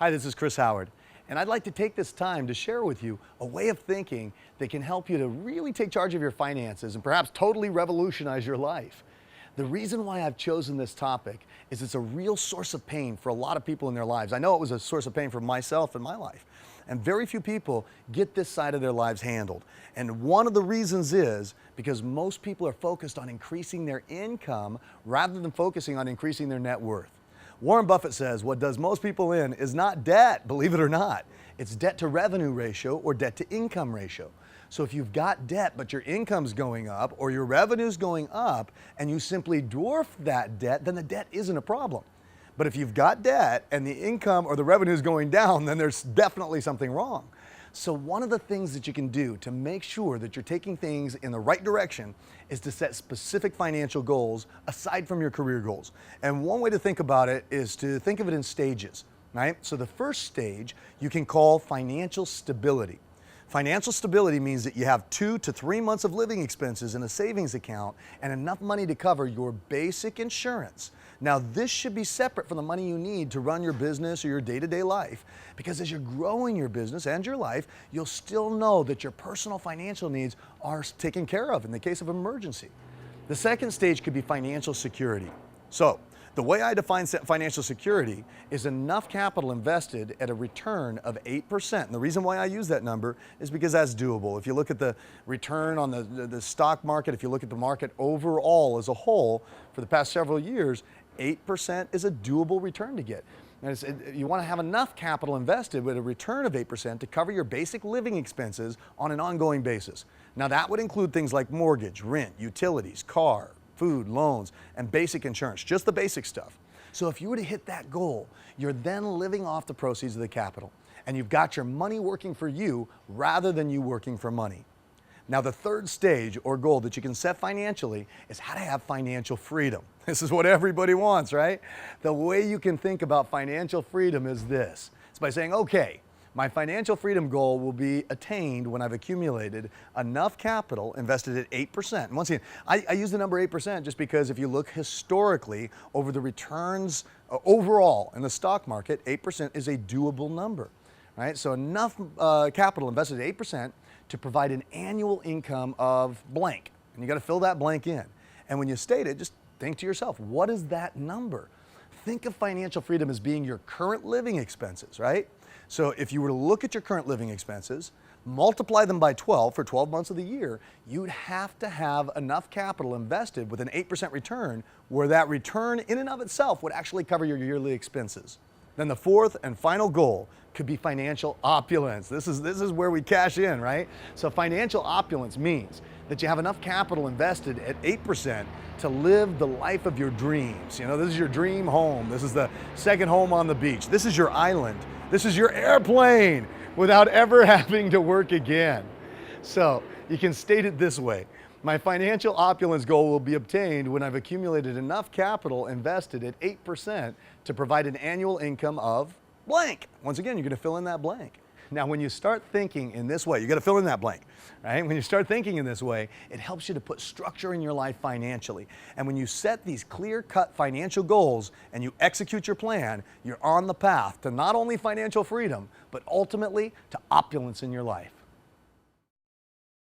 Hi, this is Chris Howard, and I'd like to take this time to share with you a way of thinking that can help you to really take charge of your finances and perhaps totally revolutionize your life. The reason why I've chosen this topic is it's a real source of pain for a lot of people in their lives. I know it was a source of pain for myself in my life, and very few people get this side of their lives handled. And one of the reasons is because most people are focused on increasing their income rather than focusing on increasing their net worth. Warren Buffett says what does most people in is not debt, believe it or not. It's debt to revenue ratio or debt to income ratio. So if you've got debt but your income's going up or your revenue's going up and you simply dwarf that debt, then the debt isn't a problem. But if you've got debt and the income or the revenue is going down, then there's definitely something wrong. So one of the things that you can do to make sure that you're taking things in the right direction is to set specific financial goals aside from your career goals. And one way to think about it is to think of it in stages, right? So the first stage you can call financial stability. Financial stability means that you have 2 to 3 months of living expenses in a savings account and enough money to cover your basic insurance. Now, this should be separate from the money you need to run your business or your day-to-day life, because as you're growing your business and your life, you'll still know that your personal financial needs are taken care of in the case of emergency. The second stage could be financial security. So, the way I define financial security is enough capital invested at a return of 8%. And the reason why I use that number is because that's doable. If you look at the return on the stock market, if you look at the market overall as a whole for the past several years, 8% is a doable return to get. And you want to have enough capital invested with a return of 8% to cover your basic living expenses on an ongoing basis. Now that would include things like mortgage, rent, utilities, car, food, loans, and basic insurance, just the basic stuff. So if you were to hit that goal, you're then living off the proceeds of the capital, and you've got your money working for you rather than you working for money. Now the third stage or goal that you can set financially is how to have financial freedom. This is what everybody wants, right? The way you can think about financial freedom is this. It's by saying, okay, my financial freedom goal will be attained when I've accumulated enough capital invested at 8%. And once again, I use the number 8% just because if you look historically over the returns overall in the stock market, 8% is a doable number, right? So enough capital invested at 8% to provide an annual income of blank. And you got to fill that blank in. And when you state it, just think to yourself, what is that number? Think of financial freedom as being your current living expenses, right? So if you were to look at your current living expenses, multiply them by 12 for 12 months of the year, you'd have to have enough capital invested with an 8% return where that return in and of itself would actually cover your yearly expenses. Then the fourth and final goal could be financial opulence. This is where we cash in, right? So financial opulence means that you have enough capital invested at 8% to live the life of your dreams. You know, this is your dream home. This is the second home on the beach. This is your island. This is your airplane without ever having to work again. So you can state it this way. My financial opulence goal will be obtained when I've accumulated enough capital invested at 8% to provide an annual income of blank. Once again, you're going to fill in that blank. Now, when you start thinking in this way, you got to fill in that blank, right? When you start thinking in this way, it helps you to put structure in your life financially. And when you set these clear-cut financial goals and you execute your plan, you're on the path to not only financial freedom, but ultimately to opulence in your life.